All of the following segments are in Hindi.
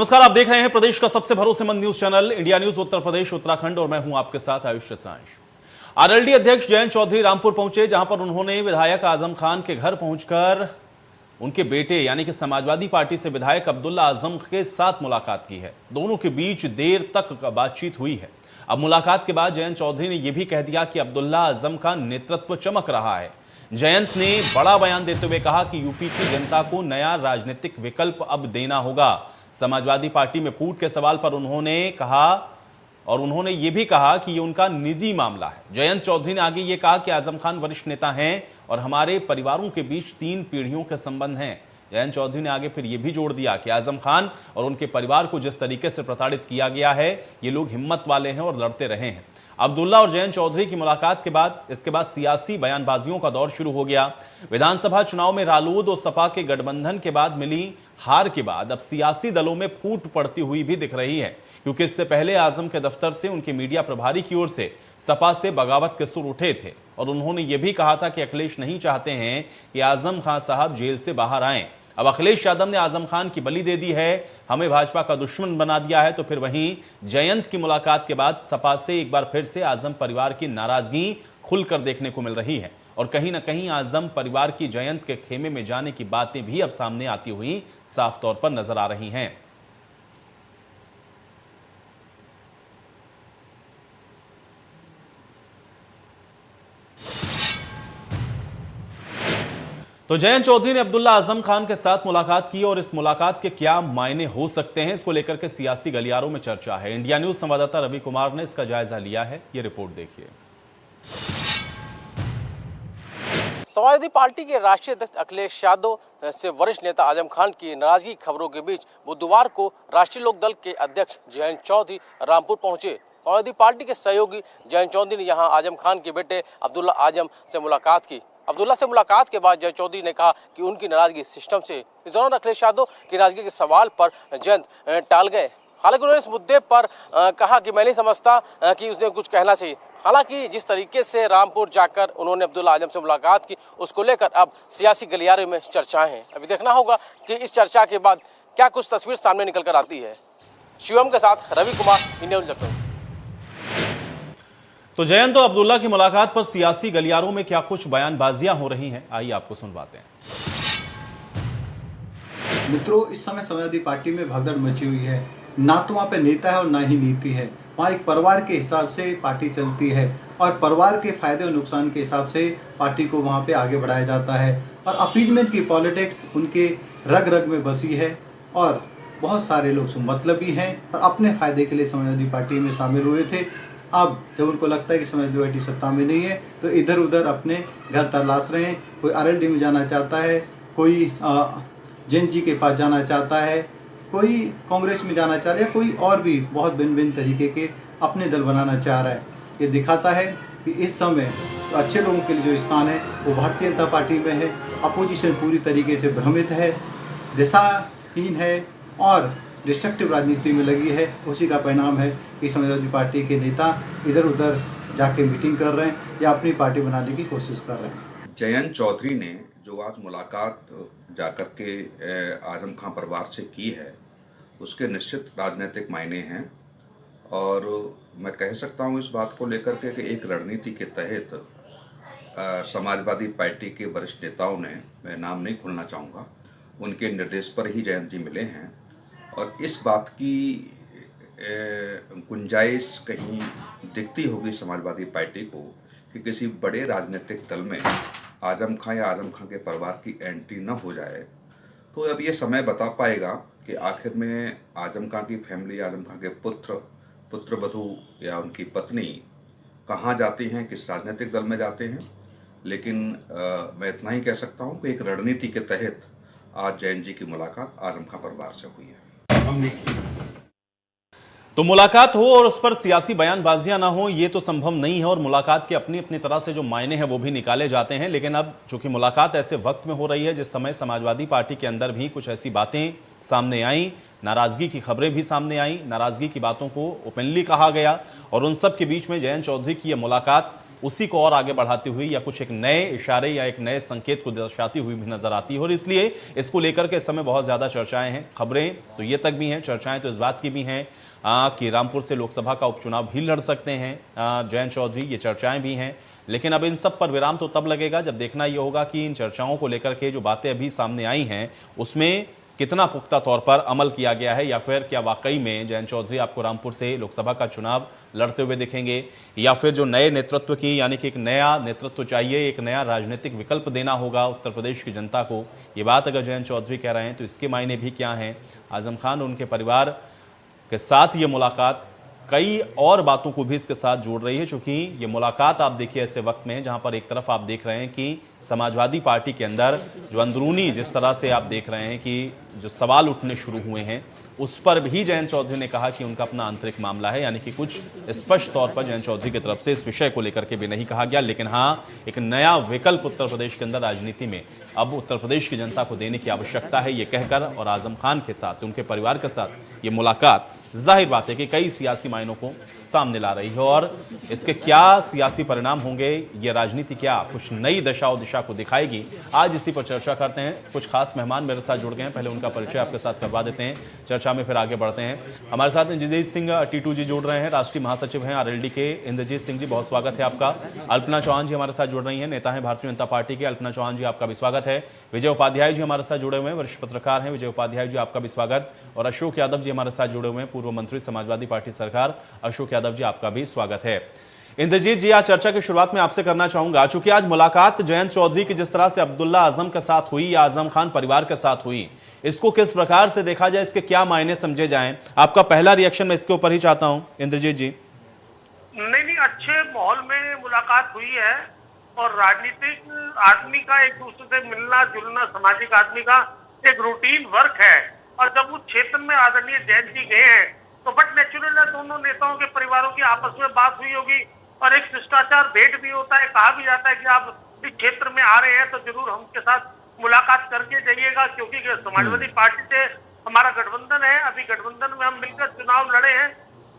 नमस्कार, आप देख रहे हैं प्रदेश का सबसे भरोसेमंद news channel India news Uttar Pradesh Uttarakhand और मैं हूं आपके साथ आयुष सतनांश। आरएलडी अध्यक्ष जयंत चौधरी रामपुर पहुंचे, जहां पर उन्होंने विधायक आजम खान के घर पहुंचकर उनके बेटे यानी कि समाजवादी पार्टी से विधायक अब्दुल्ला आजम के साथ मुलाकात की है। दोनों के बीच देर तक बातचीत हुई है। अब मुलाकात के बाद जयंत चौधरी ने यह भी कह दिया कि अब्दुल्ला आजम का नेतृत्व चमक रहा है। जयंत ने बड़ा बयान देते हुए कहा कि यूपी की जनता को नया राजनीतिक विकल्प अब देना होगा। समाजवादी पार्टी में फूट के सवाल पर उन्होंने ये भी कहा कि ये उनका निजी मामला है। जयंत चौधरी ने आगे ये कहा कि आजम खान वरिष्ठ नेता हैं और हमारे परिवारों के बीच 3 पीढ़ियों के संबंध हैं। जयंत चौधरी ने आगे फिर ये भी जोड़ दिया कि आजम खान और उनके परिवार को जिस तरीके से प्रताड़ित किया गया है, ये लोग हिम्मत वाले हैं और लड़ते रहे हैं। अब्दुल्ला और जयंत चौधरी की मुलाकात के बाद इसके बाद सियासी बयानबाजियों का दौर शुरू हो गया। विधानसभा चुनाव में रालोद और सपा के गठबंधन के बाद मिली हार के बाद अब सियासी दलों में फूट पड़ती हुई भी दिख रही है, क्योंकि इससे पहले आजम के दफ्तर से उनके मीडिया प्रभारी की ओर से सपा से बगावत के सुर उठे थे और उन्होंने ये भी कहा था कि अखिलेश नहीं चाहते हैं कि आजम खान साहब जेल से बाहर आएं। अब अखिलेश यादव ने आजम खान की बलि दे दी है, हमें भाजपा का दुश्मन बना दिया है। तो फिर वहीं जयंत की मुलाकात के बाद सपा से एक बार फिर से आजम परिवार की नाराजगी खुलकर देखने को मिल रही है और कहीं ना कहीं आजम परिवार की जयंत के खेमे में जाने की बातें भी अब सामने आती हुई साफ तौर पर नजर आ रही हैं। तो जयंत चौधरी ने अब्दुल्ला आजम खान के साथ मुलाकात की और इस मुलाकात के क्या मायने हो सकते हैं, इसको लेकर के सियासी गलियारों में चर्चा है। इंडिया न्यूज संवाददाता रवि कुमार ने इसका जायजा लिया है, ये रिपोर्ट देखिए। समाजवादी पार्टी के राष्ट्रीय अध्यक्ष अखिलेश यादव से वरिष्ठ नेता आजम खान की नाराजगी खबरों के बीच बुधवार को राष्ट्रीय लोक दल के अध्यक्ष जयंत चौधरी रामपुर पहुंचे। समाजवादी पार्टी के सहयोगी जयंत चौधरी ने यहां आजम खान के बेटे अब्दुल्ला आजम से मुलाकात की। अब्दुल्ला से मुलाकात के बाद जयंत चौधरी ने कहा कि उनकी नाराजगी सिस्टम से। इस दौरान अखिलेश यादव की नाराजगी के सवाल पर जयंत टाल गए। हालांकि उन्होंने इस मुद्दे पर कहा कि मैं नहीं समझता कि उसने कुछ कहना चाहिए। हालांकि जिस तरीके से रामपुर जाकर उन्होंने अब्दुल्ला आजम से मुलाकात की, उसको लेकर अब सियासी गलियारे में चर्चाएं हैं। अभी देखना होगा कि इस चर्चा के बाद क्या कुछ तस्वीर सामने निकल कर आती है। शिवम के साथ रवि कुमार, इंडिया न्यूज लखनऊ। तो जयंत और अब्दुल्ला की मुलाकात पर सियासी गलियारों में क्या कुछ बयानबाजियां हो रही हैं, आइए आपको सुनवाते हैं। मित्रों, इस समय समाजवादी पार्टी में भगदड़ मची हुई है। ना तो वहाँ पे नेता है और ना ही नीति है। वहाँ एक परिवार के हिसाब से पार्टी चलती है और परिवार के फायदे और नुकसान के हिसाब से पार्टी को वहाँ पे आगे बढ़ाया जाता है। और अपीजमेंट की पॉलिटिक्स उनके रग रग में बसी है और बहुत सारे लोग मतलबी हैं और अपने फायदे के लिए समाजवादी पार्टी में शामिल हुए थे। अब जब उनको लगता है कि समाजवादी पार्टी सत्ता में नहीं है तो इधर उधर अपने घर तलाश रहे हैं। कोई आरएलडी में जाना चाहता है, कोई जयंत जी के पास जाना चाहता है, कोई कांग्रेस में जाना चाह रहा है, कोई और भी बहुत भिन्न भिन्न तरीके के अपने दल बनाना चाह रहा है। ये दिखाता है कि इस समय तो अच्छे लोगों के लिए जो स्थान है वो भारतीय जनता पार्टी में है। अपोजिशन पूरी तरीके से भ्रमित है, दिशाहीन है और डिस्ट्रक्टिव राजनीति में लगी है। उसी का परिणाम है कि समाजवादी पार्टी के नेता इधर उधर जाके मीटिंग कर रहे हैं या अपनी पार्टी बनाने की कोशिश कर रहे हैं। जयंत चौधरी ने जो आज मुलाकात जाकर के आजम खान परिवार से की है, उसके निश्चित राजनीतिक मायने हैं और मैं कह सकता हूं इस बात को लेकर के कि एक रणनीति के तहत समाजवादी पार्टी के वरिष्ठ नेताओं ने, मैं नाम नहीं खोलना चाहूँगा, उनके निर्देश पर ही जयंत जी मिले हैं और इस बात की गुंजाइश कहीं दिखती होगी समाजवादी पार्टी को कि किसी बड़े राजनीतिक दल में आजम खान या आजम खान के परिवार की एंट्री न हो जाए। तो अब ये समय बता पाएगा कि आखिर में आजम खान की फैमिली, आजम खान के पुत्रवधू या उनकी पत्नी कहाँ जाती हैं, किस राजनीतिक दल में जाते हैं। लेकिन मैं इतना ही कह सकता हूँ कि एक रणनीति के तहत आज जयंत जी की मुलाकात आजम खान परिवार से हुई है। तो मुलाकात हो और उस पर सियासी बयानबाजियां ना हो, ये तो संभव नहीं है और मुलाकात के अपनी अपनी तरह से जो मायने हैं वो भी निकाले जाते हैं। लेकिन अब चूंकि मुलाकात ऐसे वक्त में हो रही है जिस समय समाजवादी पार्टी के अंदर भी कुछ ऐसी बातें सामने आई, नाराजगी की खबरें भी सामने आई, नाराजगी की बातों को ओपनली कहा गया और उन सब के बीच में जयंत चौधरी की यह मुलाकात उसी को और आगे बढ़ाती हुई या कुछ एक नए इशारे या एक नए संकेत को दर्शाती हुई भी नजर आती है। और इसलिए इसको लेकर के इस समय बहुत ज्यादा चर्चाएं हैं, खबरें तो ये तक भी हैं, चर्चाएं तो इस बात की भी हैं कि रामपुर से लोकसभा का उपचुनाव भी लड़ सकते हैं जयंत चौधरी, ये चर्चाएं भी हैं। लेकिन अब इन सब पर विराम तो तब लगेगा जब देखना ये होगा कि इन चर्चाओं को लेकर के जो बातें अभी सामने आई हैं उसमें कितना पुख्ता तौर पर अमल किया गया है, या फिर क्या वाकई में जयंत चौधरी आपको रामपुर से लोकसभा का चुनाव लड़ते हुए दिखेंगे, या फिर जो नए नेतृत्व की यानी कि एक नया नेतृत्व चाहिए, एक नया राजनीतिक विकल्प देना होगा उत्तर प्रदेश की जनता को। ये बात अगर जयंत चौधरी कह रहे हैं तो इसके मायने भी क्या हैं। आजम खान और उनके परिवार के साथ ये मुलाकात कई और बातों को भी इसके साथ जोड़ रही है, क्योंकि ये मुलाकात आप देखिए ऐसे वक्त में जहां पर एक तरफ आप देख रहे हैं कि समाजवादी पार्टी के अंदर जो अंदरूनी जिस तरह से आप देख रहे हैं कि जो सवाल उठने शुरू हुए हैं उस पर भी जयंत चौधरी ने कहा कि उनका अपना आंतरिक मामला है, यानी कि कुछ स्पष्ट तौर पर जयंत चौधरी की तरफ से इस विषय को लेकर के भी नहीं कहा गया। लेकिन हाँ, एक नया विकल्प उत्तर प्रदेश के अंदर राजनीति में अब उत्तर प्रदेश की जनता को देने की आवश्यकता है, ये कहकर और आजम खान के साथ उनके परिवार के साथ ये मुलाकात जाहिर बात है कि कई सियासी मायनों को सामने ला रही है। और इसके क्या सियासी परिणाम होंगे, ये राजनीति क्या कुछ नई दशा और दिशा को दिखाएगी, आज इसी पर चर्चा करते हैं। कुछ खास मेहमान मेरे साथ जुड़ गए हैं, पहले उनका परिचय आपके साथ करवा देते हैं, चर्चा में फिर आगे बढ़ते हैं। हमारे साथ इंद्रजीत सिंह टीटू जी जुड़ रहे हैं, राष्ट्रीय महासचिव हैं आरएलडी के। इंद्रजीत सिंह जी बहुत स्वागत है आपका। अल्पना चौहान जी हमारे साथ जुड़ रही हैं, नेता हैं भारतीय जनता पार्टी के। अल्पना चौहान जी आपका भी स्वागत है। विजय उपाध्याय जी हमारे साथ जुड़े हुए हैं, वरिष्ठ पत्रकार हैं। विजय उपाध्याय जी आपका भी स्वागत। और अशोक यादव जी हमारे साथ जुड़े हुए हैं, पूर्व मंत्री समाजवादी पार्टी सरकार। अशोक यादव जी आपका भी स्वागत है। इंद्रजीत जी, आज चर्चा की शुरुआत में आपसे करना चाहूंगा, चूंकि आज मुलाकात जयंत चौधरी की जिस तरह से अब्दुल्ला आजम के साथ हुई या आजम खान परिवार के साथ हुई, इसको किस प्रकार से देखा जाए, इसके क्या मायने समझे जाएं? आपका पहला रिएक्शन मैं इसके ऊपर ही चाहता हूं, इंद्रजीत जी। नहीं, अच्छे माहौल में मुलाकात हुई है और राजनीतिक आदमी का एक दूसरे से मिलना जुलना, सामाजिक आदमी का एक रूटीन वर्क है। और जब उस क्षेत्र में आदरणीय जयंत जी गए हैं तो बट नेचुरल है, दोनों नेताओं के परिवारों की आपस में बात हुई होगी और एक शिष्टाचार भेंट भी होता है। कहा भी जाता है कि आप इस क्षेत्र में आ रहे हैं तो जरूर हमके साथ मुलाकात करके जाइएगा, क्योंकि समाजवादी पार्टी से हमारा गठबंधन है, अभी गठबंधन में हम मिलकर चुनाव लड़े हैं।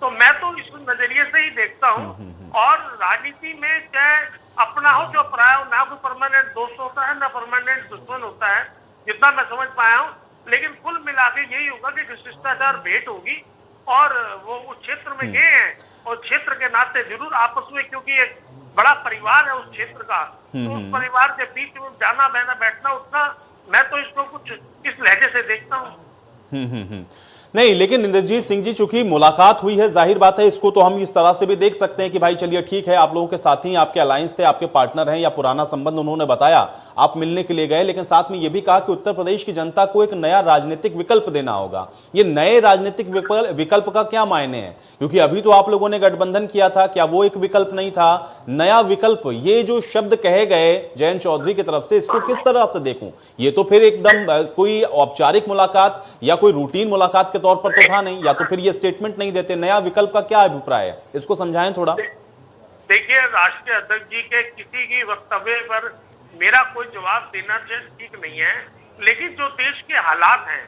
तो मैं तो इस नजरिए से ही देखता हूँ। और राजनीति में चाहे अपना हो जो पराया हो, ना कोई परमानेंट दोस्त होता है ना परमानेंट दुश्मन होता है, जितना मैं समझ पाया हूँ। लेकिन कुल मिला के यही होगा कि शिष्टाचार भेंट होगी और वो उस क्षेत्र में गए हैं और क्षेत्र के नाते जरूर आपस में, क्योंकि एक बड़ा परिवार है उस क्षेत्र का, तो उस परिवार के बीच में जाना बहना बैठना उठना, मैं तो इसको कुछ इस लहजे से देखता हूँ। नहीं, लेकिन इंद्रजीत सिंह जी, चूंकि मुलाकात हुई है, जाहिर बात है इसको तो हम इस तरह से भी देख सकते हैं कि भाई चलिए ठीक है, आप लोगों के साथी, आपके अलायंस थे, आपके पार्टनर हैं या पुराना संबंध उन्होंने बताया, आप मिलने के लिए गए, लेकिन साथ में ये भी कहा कि उत्तर प्रदेश की जनता को एक नया राजनीतिक विकल्प देना होगा। ये नए राजनीतिक विकल्प का क्या मायने हैं? क्योंकि अभी तो आप लोगों ने गठबंधन किया था, क्या वो एक विकल्प नहीं था? नया विकल्प, ये जो शब्द कहे गए जयंत चौधरी की तरफ से, इसको किस तरह से देखूं? ये तो फिर एकदम कोई औपचारिक मुलाकात या कोई रूटीन मुलाकात के तौर पर तो था नहीं, या तो फिर ये स्टेटमेंट नहीं देते। नया विकल्प का क्या अभिप्राय है, इसको समझाएं थोड़ा। देखिए, राष्ट्रीय अध्यक्ष जी के किसी भी वक्तव्य पर मेरा कोई जवाब देना ठीक नहीं है, लेकिन जो देश के हालात हैं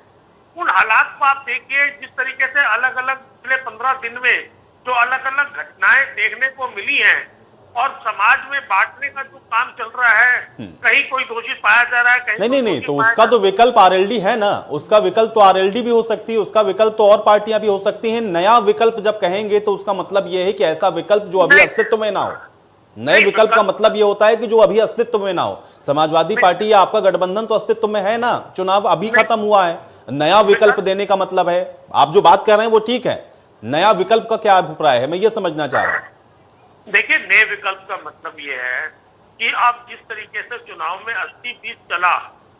उन हालात को आप देखिए, जिस तरीके से अलग अलग पिछले 15 दिन में जो अलग अलग घटनाएं देखने को मिली हैं और समाज में बांटने का जो काम चल रहा है, कहीं कोई दोषी पाया जा रहा है, कहीं नहीं, तो उसका तो विकल्प आरएलडी है ना, उसका विकल्प तो आरएलडी भी हो सकती है, उसका विकल्प तो और पार्टियां भी हो सकती हैं। नया विकल्प जब कहेंगे तो उसका मतलब यह है कि ऐसा विकल्प जो अभी अस्तित्व में ना हो। नए विकल्प का मतलब यह होता है कि जो अभी अस्तित्व में ना हो। समाजवादी पार्टी या आपका गठबंधन तो अस्तित्व में है ना, चुनाव अभी खत्म हुआ है। नया विकल्प देने का मतलब है, आप जो बात कर रहे हैं वो ठीक है, नया विकल्प का क्या अभिप्राय है, मैं ये समझना चाह रहा हूं। देखिए, नए विकल्प का मतलब ये है कि अब जिस तरीके से चुनाव में 80-20 चला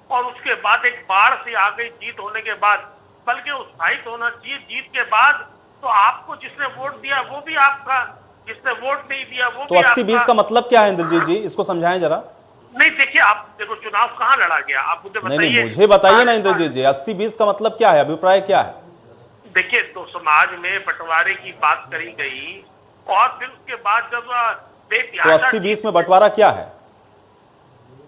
और उसके बाद एक बाढ़ से आ गई जीत होने के बाद, बल्कि उत्साहित होना चाहिए जीत के बाद। तो आपको जिसने वोट दिया वो भी आपका, जिसने वोट नहीं दिया वो तो 80-20 का मतलब क्या है इंद्रजीत जी, इसको समझाएं जरा। नहीं, देखिए, आप देखो चुनाव कहाँ लड़ा गया, आप मुझे बताइए। नहीं, मुझे बताइए ना इंद्रजीत जी, 80-20 का मतलब क्या है, अभिप्राय क्या है? देखिए, तो समाज में बंटवारे की बात करी गई और फिर उसके बाद जब तो 80-20 में बंटवारा क्या है?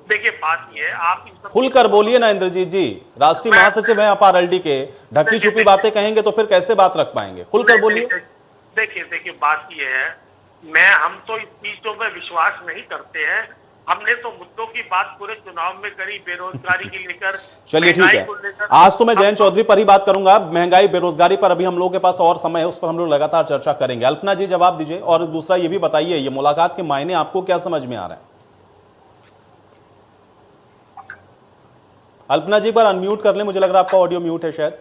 देखिए, बात ये है, आप खुलकर बोलिए ना इंद्रजीत जी, राष्ट्रीय महासचिव हैं आप आरएलडी के, ढकी छुपी बातें कहेंगे तो फिर कैसे बात रख पाएंगे? खुलकर बोलिए। देखिए, बात ये है हम तो इस चीजों में विश्वास नहीं करते हैं। हमने तो मुद्दों की बात पूरे चुनाव में करी, बेरोजगारी की लेकर, चलिए ठीक महंगाई है, को लेकर। आज तो मैं जयंत चौधरी पर ही बात करूंगा। महंगाई बेरोजगारी पर अभी हम लोगों के पास और समय है, उस पर हम लोग लगातार चर्चा करेंगे। अल्पना जी जवाब दीजिए, और दूसरा ये भी बताइए, ये मुलाकात के मायने आपको क्या समझ में आ रहा है? अल्पना जी पर अनम्यूट कर लें, मुझे लग रहा है आपका ऑडियो म्यूट है शायद।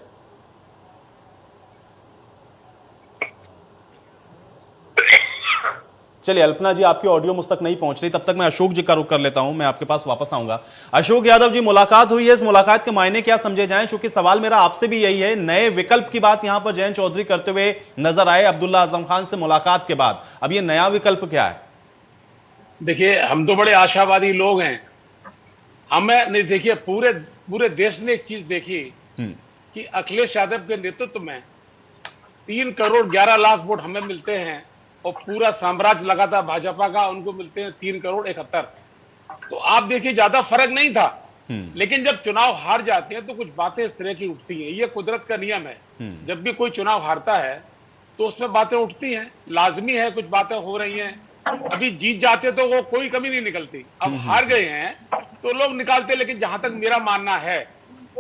चलिए अल्पना जी, आपकी ऑडियो मुझ तक नहीं पहुंच रही, तब तक मैं अशोक जी का रुख कर लेता हूं, मैं आपके पास वापस आऊंगा। अशोक यादव जी, मुलाकात हुई है, इस मुलाकात के मायने क्या समझे जाएं? क्योंकि सवाल मेरा आपसे भी यही है, नए विकल्प की बात यहां पर जयंत चौधरी करते हुए नजर आए अब्दुल्ला आजम खान से मुलाकात के बाद। अब ये नया विकल्प क्या है? देखिए, हम तो बड़े आशावादी लोग हैं। हमें नहीं, देखिए पूरे देश ने एक चीज देखी कि अखिलेश यादव के नेतृत्व में 3 करोड़ 11 लाख वोट हमें मिलते हैं, और पूरा साम्राज्य लगा था भाजपा का, उनको मिलते हैं 3 करोड़ 71। तो आप देखिए, ज्यादा फर्क नहीं था। लेकिन जब चुनाव हार जाते हैं तो कुछ बातें इस तरह की उठती हैं। ये कुदरत का नियम है, जब भी कोई चुनाव हारता है तो उसमें बातें उठती हैं, लाजमी है, कुछ बातें हो रही हैं। अभी जीत जाते तो वो कोई कमी नहीं निकलती, अब हार गए हैं तो लोग निकालते। लेकिन जहां तक मेरा मानना है,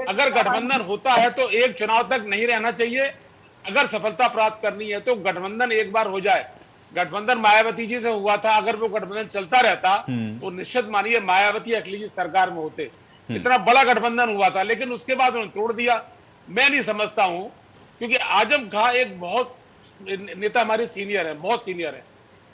अगर गठबंधन होता है तो एक चुनाव तक नहीं रहना चाहिए। अगर सफलता प्राप्त करनी है तो गठबंधन एक बार हो जाए। गठबंधन मायावती जी से हुआ था, अगर वो गठबंधन चलता रहता तो निश्चित मानिए मायावती अखिलेश जी सरकार में होते। इतना बड़ा गठबंधन हुआ था, लेकिन उसके बाद उन्होंने तोड़ दिया। मैं नहीं समझता हूं, क्योंकि आजम खान एक बहुत नेता, हमारे सीनियर है, बहुत सीनियर है।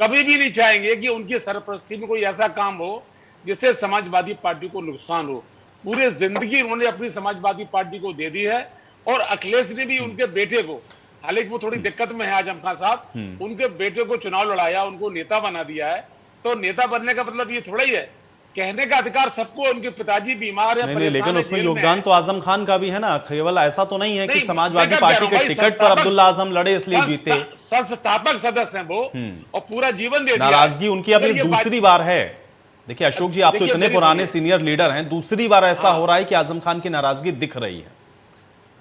कभी भी नहीं चाहेंगे कि उनकी सरपरस्ती में कोई ऐसा काम हो जिससे समाजवादी पार्टी को नुकसान हो। पूरे जिंदगी उन्होंने अपनी समाजवादी पार्टी को दे दी है, और अखिलेश ने भी उनके बेटे को, हालांकि वो थोड़ी दिक्कत में है आजम खान साहब, उनके बेटे को चुनाव लड़ाया, उनको नेता बना दिया है। तो नेता बनने का मतलब ये थोड़ा ही है, कहने का अधिकार सबको। उनके पिताजी बीमार है, नहीं, लेकिन उसमें योगदान तो आजम खान का भी है ना। केवल ऐसा तो नहीं है कि समाजवादी पार्टी के टिकट पर अब्दुल्ला आजम लड़े इसलिए जीते। संस्थापक सदस्य हैं वो, और पूरा जीवन दे दिया। नाराजगी उनकी अभी दूसरी बार है। देखिए अशोक जी, आप तो इतने पुराने सीनियर लीडर हैं, दूसरी बार ऐसा हो रहा है कि आजम खान की नाराजगी दिख रही है,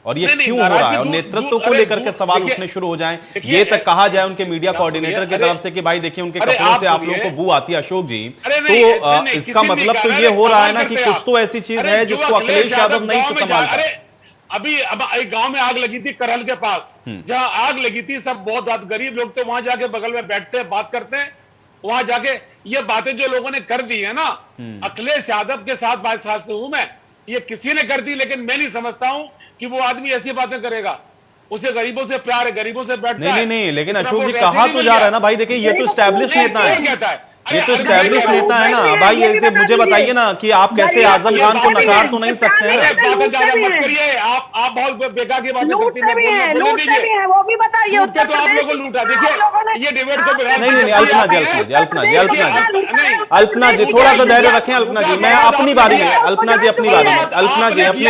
और ये क्यों हो रहा है? और नेतृत्व को लेकर के सवाल उठने शुरू हो जाएं, ये तक कहा जाए उनके मीडिया कोऑर्डिनेटर की तरफ से कि भाई देखिए उनके कपड़ों से आप लोगों को बू आती है। अशोक जी, तो इसका मतलब तो ये हो रहा है ना कि कुछ तो ऐसी चीज है जिसको अखिलेश यादव नहीं संभालता। अभी अब एक गांव में आग लगी थी करहल के पास, जहां आग लगी थी, सब बहुत गरीब लोग तो वहां जाके बगल में बैठते हैं, बात करते हैं। वहां जाके ये बातें जो लोगों ने कर दी है ना, अखिलेश यादव के साथ 22 साल से हूं मैं, ये किसी ने कर दी। लेकिन मैं नहीं समझता हूं कि वो आदमी ऐसी बातें करेगा। उसे गरीबों से प्यार है, गरीबों से बैठता है। नहीं, लेकिन अशोक जी कहा तो जा रहा है ना भाई, देखिए ये तो स्टैब्लिश नेता है, ये तो स्टैब्लिश नेता है ना भाई। ये मुझे बताइए ना कि आप कैसे आजम खान को नकार तो नहीं सकते हैं ना। मत करिए, आप बहुत बेकार की बातें करती हैं, वो भी बताइए। तो आप लोगों को लूटा, देखिए ये डिबेट को नहीं, अल्पना जी थोड़ा सा धैर्य रखें। अल्पना जी, मैं अपनी बारी में, अल्पना जी अपनी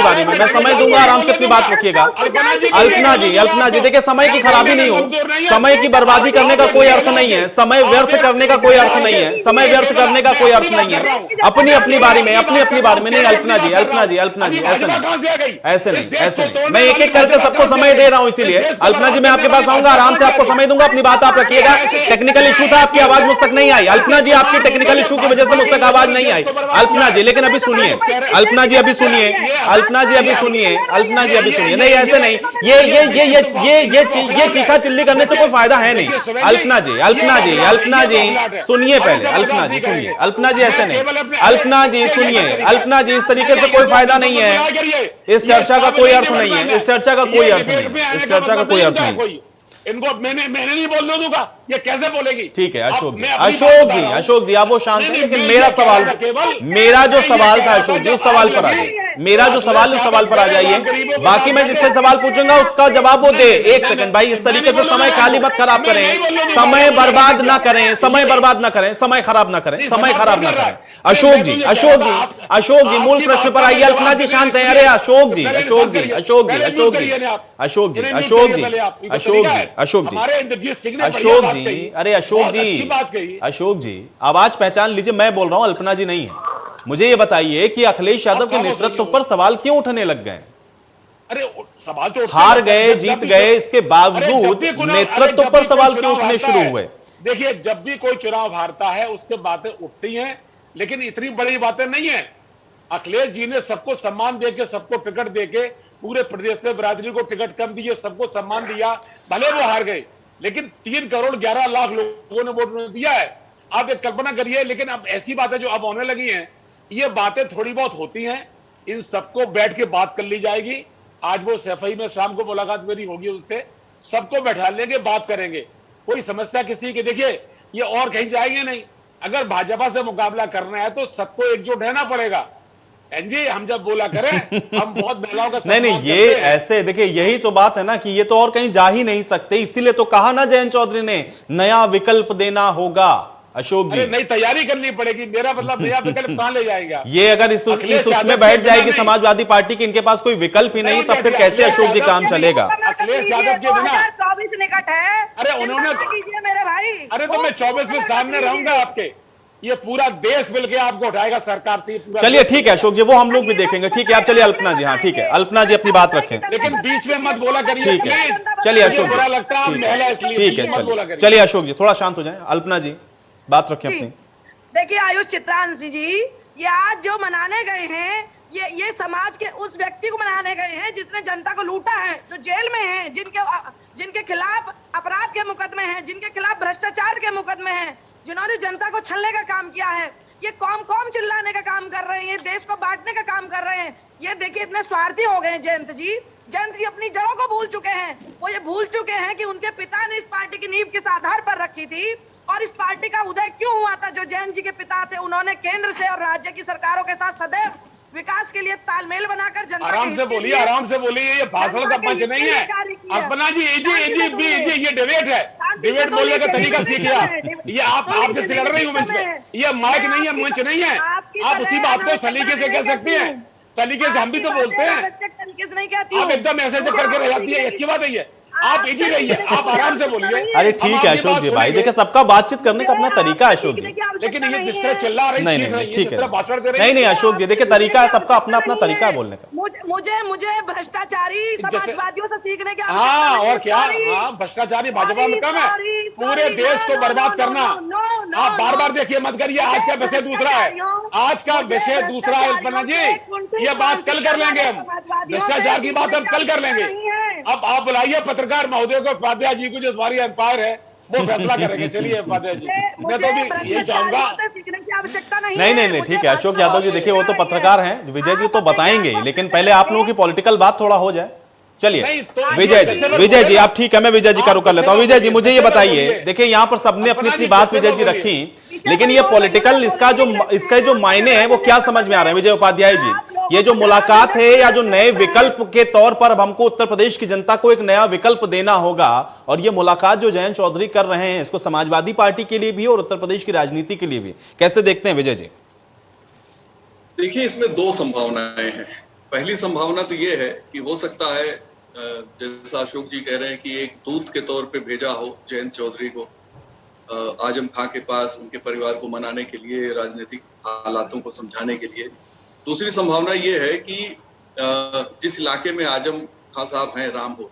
बारी में मैं समय दूंगा, आराम से अपनी बात रखिएगा। अल्पना जी देखिए, समय की खराबी नहीं हो, समय की बर्बादी करने का कोई अर्थ नहीं है, समय व्यर्थ करने का कोई अर्थ नहीं है, समय व्यर्थ करने का कोई अर्थ नहीं है। अपनी बारी में नहीं। अल्पना जी ऐसे नहीं, मैं एक एक करके सबको समय दे रहा हूं, इसीलिए अल्पना जी मैं आपके पास आऊंगा, आराम से आपको समय दूंगा, अपनी बात आप रखिएगा। टेक्निकल इशू था, आपकी आवाज मुझ तक नहीं आई। अल्पना जी, आपकी टेक्निकल इशू की वजह से मुझ तक आवाज नहीं आई। अल्पना जी लेकिन अभी सुनिए, अल्पना जी अभी सुनिए। नहीं ऐसे नहीं, ये चीखा चिल्ली करने से कोई फायदा है नहीं। अल्पना जी सुनिए पहले। अल्पना जी ऐसे नहीं, अल्पना जी सुनिए। अल्पना जी, इस तरीके से कोई फायदा नहीं है, इस चर्चा का कोई अर्थ नहीं है, इस चर्चा का कोई अर्थ नहीं। इनको मैंने नहीं बोलने दूंगा, ये कैसे बोलेगी? ठीक है अशोक जी आप वो शांत हैं, लेकिन मेरा जो सवाल था अशोक जी, उस सवाल पर आ जाइए। मेरा जो सवाल, उस सवाल पर आ जाइए। बाकी मैं जिससे सवाल पूछूंगा उसका जवाब वो दे। एक सेकंड भाई, इस तरीके से समय खाली मत खराब करें, समय बर्बाद ना करें, समय खराब ना करें। अशोक जी मूल प्रश्न पर आइए। अल्पना जी शांत है। अरे अशोक जी अशोक जी आवाज पहचान लीजिए, मैं बोल रहा हूं, अल्पना जी नहीं है। मुझे ये बताइए कि अखिलेश यादव के नेतृत्व पर सवाल क्यों उठने लग गए? अरे सवाल तो हार गए, जीत गए, इसके बावजूद नेतृत्व पर सवाल क्यों उठने शुरू हुए? देखिए, जब भी कोई चुनाव हारता है उसके बातें उठती हैं, लेकिन इतनी बड़ी बातें नहीं है। अखिलेश जी ने सबको सम्मान देके, सबको टिकट देके, पूरे प्रदेश में बिरादरी को टिकट कम दिए, सबको सम्मान दिया, भले वो हार गए, लेकिन 3 करोड़ 11 लाख लोगों ने वोट दिया है। आप एक कल्पना करिए। लेकिन अब ऐसी बातें जो अब होने लगी हैं, ये बातें थोड़ी बहुत होती हैं, इन सबको बैठ के बात कर ली जाएगी। आज वो सफाई में शाम को मुलाकात मेरी होगी उससे, सबको बैठा लेंगे, बात करेंगे। कोई समस्या किसी की, देखिए ये और कहीं जाएंगे नहीं। अगर भाजपा से मुकाबला करना है तो सबको एकजुट रहना पड़ेगा। जी, हम जब बोला करें, हम बहुत महिलाओं का नहीं ये ऐसे देखिए, यही तो बात है ना कि ये तो और कहीं जा ही नहीं सकते। इसीलिए तो कहा ना जयंत चौधरी ने नया विकल्प देना होगा। अशोक जी, नई तैयारी करनी पड़ेगी। मेरा मतलब नया विकल्प कहां ले जाएगा? ये अगर इस उसमें बैठ जाएगी समाजवादी पार्टी की, इनके पास कोई विकल्प ही नहीं, तब फिर कैसे अशोक जी काम चलेगा? अखिलेश यादव के बिना 24 निकट है। अरे उन्होंने, मेरे भाई, अरे तो मैं 24 में सामने रहूंगा आपके। ये पूरा देश मिलके आपको उठाएगा सरकार से। चलिए ठीक है अशोक जी, वो हम लोग भी देखेंगे। ठीक है, आप चलिए अल्पना जी। हाँ ठीक है, अल्पना जी अपनी बात रखें, लेकिन बीच में मत बोला करिए। ठीक है, चलिए अशोक जी, ठीक है, चलिए अशोक जी थोड़ा शांत हो जाए। अल्पना जी बात रखें अपनी। देखिए आयुष चित्रांशी जी, ये आज जो मनाने गए हैं, ये समाज के उस व्यक्ति को मनाने गए हैं जिसने जनता को लूटा है, जो जेल में है, जिनके खिलाफ अपराध के मुकदमे हैं, जिनके खिलाफ भ्रष्टाचार के मुकदमे हैं, जिन्होंने जनता को छलने का काम किया है। ये कौम चिल्लाने का काम कर रहे हैं, ये देश को बांटने का काम कर रहे हैं। ये देखिए इतने स्वार्थी हो गए हैं जयंत जी अपनी जड़ों को भूल चुके हैं। वो ये भूल चुके हैं कि उनके पिता ने इस पार्टी की नींव किस आधार पर रखी थी और इस पार्टी का उदय क्यों हुआ था। जो जयंत जी के पिता थे, उन्होंने केंद्र से और राज्य की सरकारों के साथ सदैव विकास के लिए तालमेल बनाकर जनता आराम से बोलिए, आराम से बोलिए। ये भाषण का मंच नहीं है अपना जी। ये डिबेट है, डिबेट बोलने का तरीका सीख लिया। ये आपसे लड़ रही हूँ मंच में, ये माइक नहीं है, मंच नहीं है। आप उसी बात को सलीके से कह सकते हैं, सलीके से हम भी तो बोलते हैं। आप एकदम ऐसे करके रह जाती है, अच्छी बात है ये। आप इजी रहिए, आप आराम से बोलिए। अरे ठीक है अशोक जी भाई, देखिए सबका बातचीत करने का अपना तरीका है अशोक जी। लेकिन ये जिस तरह चिल्ला रही, नहीं ठीक है, नहीं अशोक जी देखिए तरीका है, सबका अपना अपना तरीका है बोलने का। मुझे भ्रष्टाचारी समाजवादियों से सीखने की हाँ और क्या। हाँ, भ्रष्टाचारी भाजपा में कम है, पूरे देश को बर्बाद करना। आप बार बार देखिए, मत करिए। आज का विषय दूसरा है, आज का विषय दूसरा है अल्पना जी। ये बात कल कर लेंगे हम, भ्रष्टाचार की बात हम कल कर लेंगे। अब आप बुलाइए पत्रकार महोदय को, उपाध्याय जी को, जो हमारी एम्पायर है वो फैसला करेंगे। चलिए उपाध्याय जी, मैं तो भी यही चाहूंगा। नहीं ठीक है अशोक यादव जी, देखिए वो तो पत्रकार हैं, विजय जी तो बताएंगे, लेकिन पहले आप लोगों की पॉलिटिकल बात थोड़ा हो जाए। चलिए विजय जी आप, ठीक है मैं विजय जी का रुख कर लेता हूँ। विजय जी मुझे ये बताइए, देखिए यहाँ पर सबने अपनी अपनी बात विजय जी रखी, लेकिन ये पॉलिटिकल इसका जो मायने है वो क्या समझ में आ रहे हैं विजय उपाध्याय जी? ये जो मुलाकात है या जो नए विकल्प के तौर पर अब हमको उत्तर प्रदेश की जनता को एक नया विकल्प देना होगा, और ये मुलाकात जो जयंत चौधरी कर रहे हैं, इसको समाजवादी पार्टी के लिए भी और उत्तर प्रदेश की राजनीति के लिए भी कैसे देखते हैं विजय जी? देखिए इसमें 2 संभावनाएं हैं। पहली संभावना तो ये है कि हो सकता है जैसा अशोक जी कह रहे हैं कि एक दूत के तौर पे भेजा हो जयंत चौधरी को आजम खां के पास, उनके परिवार को मनाने के लिए, राजनीतिक हालातों को समझाने के लिए। दूसरी संभावना ये है कि जिस इलाके में आजम खां साहब हैं, रामपुर,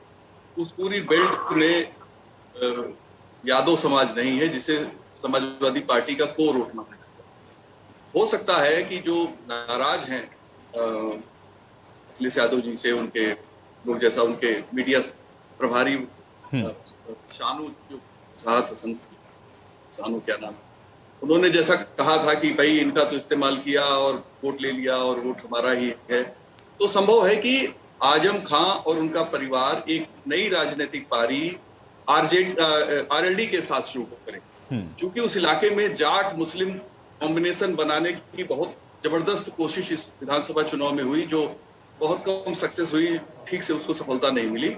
उस पूरी बेल्ट में यादव समाज नहीं है जिसे समाजवादी पार्टी का कोर उठना है। हो सकता है कि जो नाराज हैं अखिलेश यादव जी से, उनके लोग, जैसा उनके मीडिया प्रभारी शानू, जो शानू क्या नाम, उन्होंने जैसा कहा था कि भाई इनका तो इस्तेमाल किया और वोट ले लिया और वोट हमारा ही है, तो संभव है कि आजम खां और उनका परिवार एक नई राजनीतिक पारी आरएलडी के साथ शुरू करें, क्योंकि उस इलाके में जाट मुस्लिम कॉम्बिनेशन बनाने की बहुत जबरदस्त कोशिश इस विधानसभा चुनाव में हुई, जो बहुत कम सक्सेस हुई, ठीक से उसको सफलता नहीं मिली।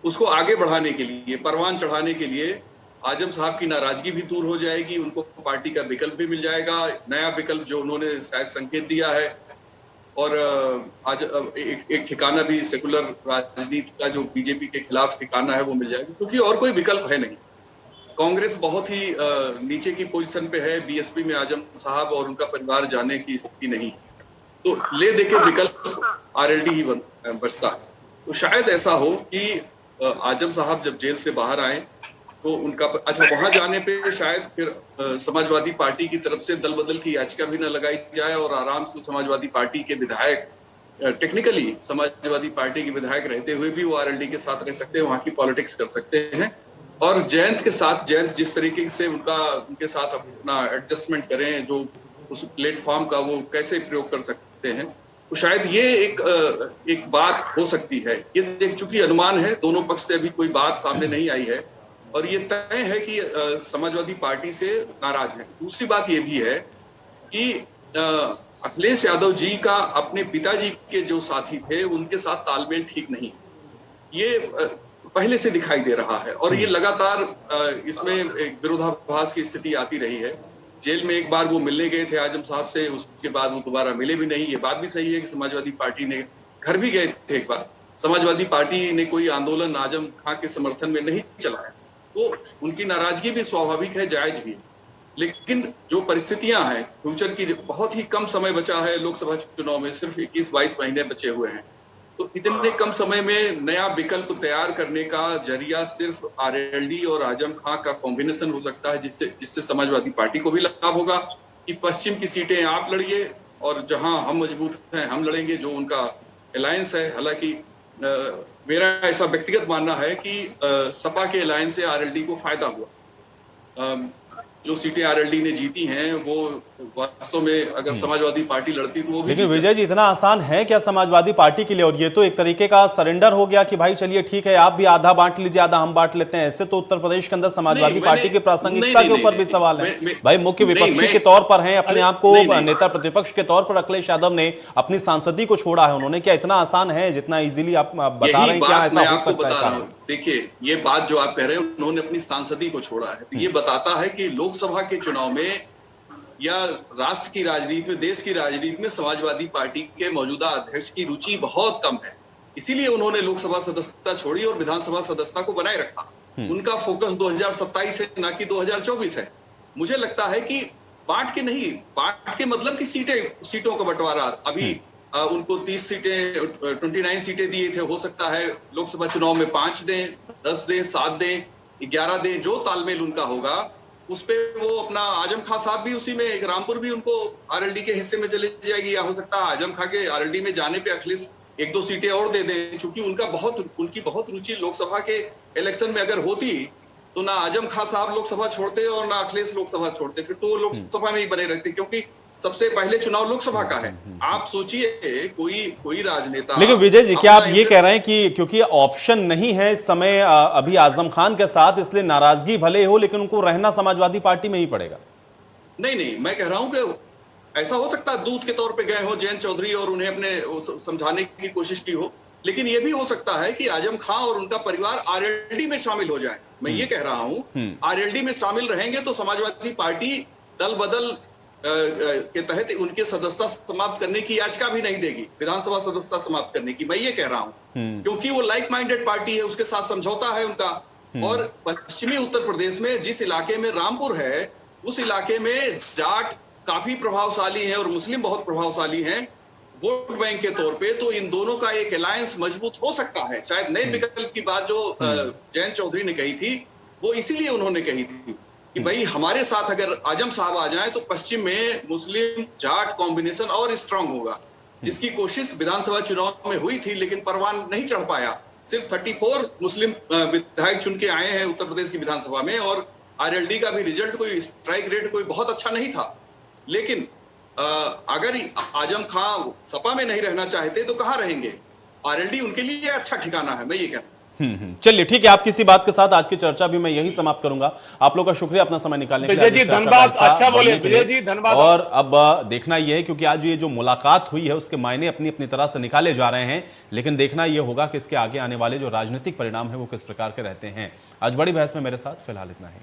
उसको आगे बढ़ाने के लिए, परवान चढ़ाने के लिए आजम साहब की नाराजगी भी दूर हो जाएगी, उनको पार्टी का विकल्प भी मिल जाएगा, नया विकल्प जो उन्होंने शायद संकेत दिया है, और आज एक ठिकाना भी सेकुलर राजनीति का जो बीजेपी के खिलाफ ठिकाना है वो मिल जाएगा, क्योंकि और कोई विकल्प है नहीं। कांग्रेस बहुत ही नीचे की पोजीशन पे है, बीएसपी में आजम साहब और उनका परिवार जाने की स्थिति नहीं, तो ले दे के विकल्प आरएलडी ही बचता है। तो शायद ऐसा हो कि आजम साहब जब जेल से बाहर आए तो उनका अच्छा वहां जाने पे शायद फिर समाजवादी पार्टी की तरफ से दल बदल की याचिका भी न लगाई जाए और आराम से समाजवादी पार्टी के विधायक टेक्निकली समाजवादी पार्टी के विधायक रहते हुए भी वो आरएलडी के साथ रह सकते हैं, वहां की पॉलिटिक्स कर सकते हैं। और जयंत के साथ जयंत जिस तरीके से उनके साथ अपना एडजस्टमेंट करें, जो उस प्लेटफॉर्म का वो कैसे प्रयोग कर सकते हैं, तो शायद ये एक बात हो सकती है। ये चूंकि अनुमान है, दोनों पक्ष से अभी कोई बात सामने नहीं आई है और ये तय है कि समाजवादी पार्टी से नाराज है। दूसरी बात ये भी है कि अखिलेश यादव जी का अपने पिताजी के जो साथी थे उनके साथ तालमेल ठीक नहीं, ये पहले से दिखाई दे रहा है और ये लगातार इसमें एक विरोधाभास की स्थिति आती रही है। जेल में एक बार वो मिलने गए थे आजम साहब से, उसके बाद वो दोबारा मिले भी नहीं। ये बात भी सही है कि समाजवादी पार्टी ने घर भी गए थे एक बार, समाजवादी पार्टी ने कोई आंदोलन आजम खां के समर्थन में नहीं चलाया, तो उनकी नाराजगी भी स्वाभाविक है, जायज भी। लेकिन जो परिस्थितियां हैं, फ्यूचर की बहुत ही कम समय बचा है, लोकसभा चुनाव में सिर्फ 21-22 महीने बचे हुए हैं, तो इतने कम समय में नया विकल्प तैयार करने का जरिया सिर्फ आरएलडी और आजम खां का कॉम्बिनेशन हो सकता है, जिससे समाजवादी पार्टी को भी लाभ होगा कि पश्चिम की सीटें आप लड़िए और जहां हम मजबूत हैं हम लड़ेंगे, जो उनका अलायंस है। हालांकि मेरा ऐसा व्यक्तिगत मानना है कि सपा के अलायंस से आरएलडी को फायदा हुआ। जो सीटें आरएलडी ने जीती हैं वो वास्तव में अगर समाजवादी पार्टी लड़ती तो वो भी। लेकिन विजय जी, इतना आसान है क्या समाजवादी पार्टी के लिए? और ये तो एक तरीके का सरेंडर हो गया कि भाई चलिए ठीक है, आप भी आधा बांट लीजिए, आधा हम बांट लेते हैं। ऐसे तो उत्तर प्रदेश के अंदर समाजवादी पार्टी की प्रासंगिकता के ऊपर भी सवाल है। भाई मुख्य विपक्षी के तौर पर हैं, अपने आप को नेता प्रतिपक्ष के तौर पर अखिलेश यादव ने अपनी सांसदी को छोड़ा है उन्होंने। क्या इतना आसान है जितना इजीली आप बता रहे हैं? क्या ऐसा हो सकता है? देखिए, ये बात जो आप कह रहे हैं उन्होंने अपनी सांसदी को छोड़ा है, तो ये बताता है कि लोकसभा के चुनाव में या राष्ट्र की राजनीति में, देश की राजनीति में समाजवादी पार्टी के मौजूदा अध्यक्ष की रुचि बहुत कम है। इसीलिए उन्होंने लोकसभा सदस्यता छोड़ी और विधानसभा सदस्यता को बनाए रखा। उनका फोकस 2027 है, ना कि 2024 है। मुझे लगता है कि बांट के नहीं, बांट के मतलब कि सीटों का बंटवारा। अभी उनको 30 सीटें 29 सीटें दिए थे, हो सकता है लोकसभा चुनाव में 5 दें, 10 दें, 7 दें, 11 दें, जो तालमेल उनका होगा उस पे वो अपना। आजम खां साहब भी उसी में, रामपुर भी उनको आरएलडी के हिस्से में चले जाएगी, या हो सकता है आजम खां के आरएलडी में जाने पे अखिलेश 1-2 सीटें और दे दें, क्योंकि उनकी बहुत रुचि लोकसभा के इलेक्शन में अगर होती तो ना आजम खां साहब लोकसभा छोड़ते और ना अखिलेश लोकसभा छोड़ते, फिर तो लोकसभा में ही बने रहते, क्योंकि सबसे पहले चुनाव लोकसभा का है। आप सोचिए कोई राजनेता। लेकिन विजय जी, क्या आप ये कह रहे हैं कि क्योंकि ऑप्शन नहीं है इस समय अभी आजम खान के साथ, इसलिए नाराजगी भले हो लेकिन उनको रहना समाजवादी पार्टी में ही पड़ेगा? नहीं, मैं कह रहा हूं कि ऐसा हो सकता है दूत के तौर पे गए हो जयंत चौधरी और उन्हें अपने समझाने की कोशिश की हो, लेकिन ये भी हो सकता है कि आजम खां और उनका परिवार आरएलडी में शामिल हो जाए। मैं ये कह रहा हूं, आरएलडी में शामिल रहेंगे तो समाजवादी पार्टी दल बदल के तहत उनके सदस्यता समाप्त करने की याचिका भी नहीं देगी, विधानसभा सदस्यता समाप्त करने की। मैं ये कह रहा हूं क्योंकि वो लाइक माइंडेड पार्टी है, उसके साथ समझौता है उनका। और पश्चिमी उत्तर प्रदेश में जिस इलाके में रामपुर है, उस इलाके में जाट काफी प्रभावशाली हैं और मुस्लिम बहुत प्रभावशाली हैं वोट बैंक के तौर पे, तो इन दोनों का एक अलायंस मजबूत हो सकता है। शायद नए विकल्प की बात जो जयंत चौधरी ने कही थी, वो इसीलिए उन्होंने कही थी कि भाई हमारे साथ अगर आजम साहब आ जाएं तो पश्चिम में मुस्लिम जाट कॉम्बिनेशन और स्ट्रांग होगा, जिसकी कोशिश विधानसभा चुनाव में हुई थी लेकिन परवान नहीं चढ़ पाया। सिर्फ 34 मुस्लिम विधायक चुन के आए हैं उत्तर प्रदेश की विधानसभा में, और आरएलडी का भी रिजल्ट कोई स्ट्राइक रेट कोई बहुत अच्छा नहीं था। लेकिन अगर आजम खां सपा में नहीं रहना चाहते तो कहां रहेंगे? आरएलडी उनके लिए अच्छा ठिकाना है, मैं ये कहता हूं। चलिए ठीक है, आपकी इसी बात के साथ आज की चर्चा भी मैं यही समाप्त करूंगा। आप लोगों का शुक्रिया अपना समय निकालने के लिए। धन्यवाद, अच्छा बोले विजय जी, धन्यवाद। और अब देखना यह है, क्योंकि आज ये जो मुलाकात हुई है उसके मायने अपनी अपनी तरह से निकाले जा रहे हैं, लेकिन देखना यह होगा कि इसके आगे आने वाले जो राजनीतिक परिणाम है वो किस प्रकार के रहते हैं। आज बड़ी बहस में मेरे साथ फिलहाल इतना ही।